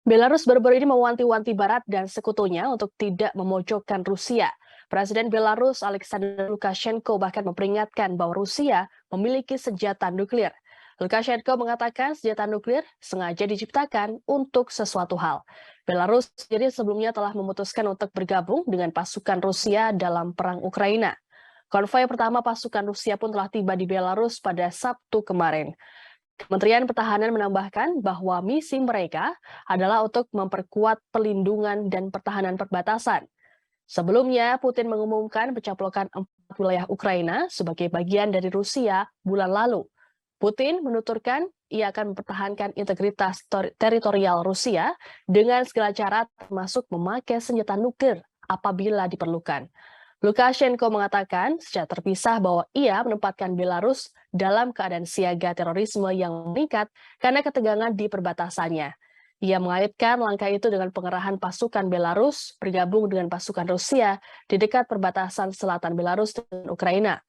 Belarus baru-baru ini mewanti-wanti Barat dan sekutunya untuk tidak memojokkan Rusia. Presiden Belarus Alexander Lukashenko bahkan memperingatkan bahwa Rusia memiliki senjata nuklir. Lukashenko mengatakan senjata nuklir sengaja diciptakan untuk sesuatu hal. Belarus jadi sebelumnya telah memutuskan untuk bergabung dengan pasukan Rusia dalam perang Ukraina. Konvoi pertama pasukan Rusia pun telah tiba di Belarus pada Sabtu kemarin. Kementerian Pertahanan menambahkan bahwa misi mereka adalah untuk memperkuat pelindungan dan pertahanan perbatasan. Sebelumnya, Putin mengumumkan pencaplokan 4 wilayah Ukraina sebagai bagian dari Rusia bulan lalu. Putin menuturkan ia akan mempertahankan integritas teritorial Rusia dengan segala cara termasuk memakai senjata nuklir apabila diperlukan. Lukashenko mengatakan secara terpisah bahwa ia menempatkan Belarus dalam keadaan siaga terorisme yang meningkat karena ketegangan di perbatasannya. Ia mengaitkan langkah itu dengan pengerahan pasukan Belarus bergabung dengan pasukan Rusia di dekat perbatasan selatan Belarus dan Ukraina.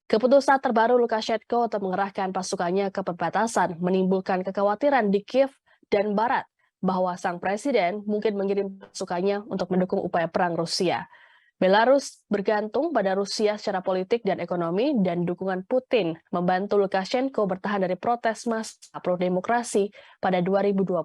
Keputusan terbaru Lukashenko untuk mengerahkan pasukannya ke perbatasan menimbulkan kekhawatiran di Kiev dan Barat bahwa sang presiden mungkin mengirim pasukannya untuk mendukung upaya perang Rusia. Belarus bergantung pada Rusia secara politik dan ekonomi dan dukungan Putin membantu Lukashenko bertahan dari protes massa pro-demokrasi pada 2020.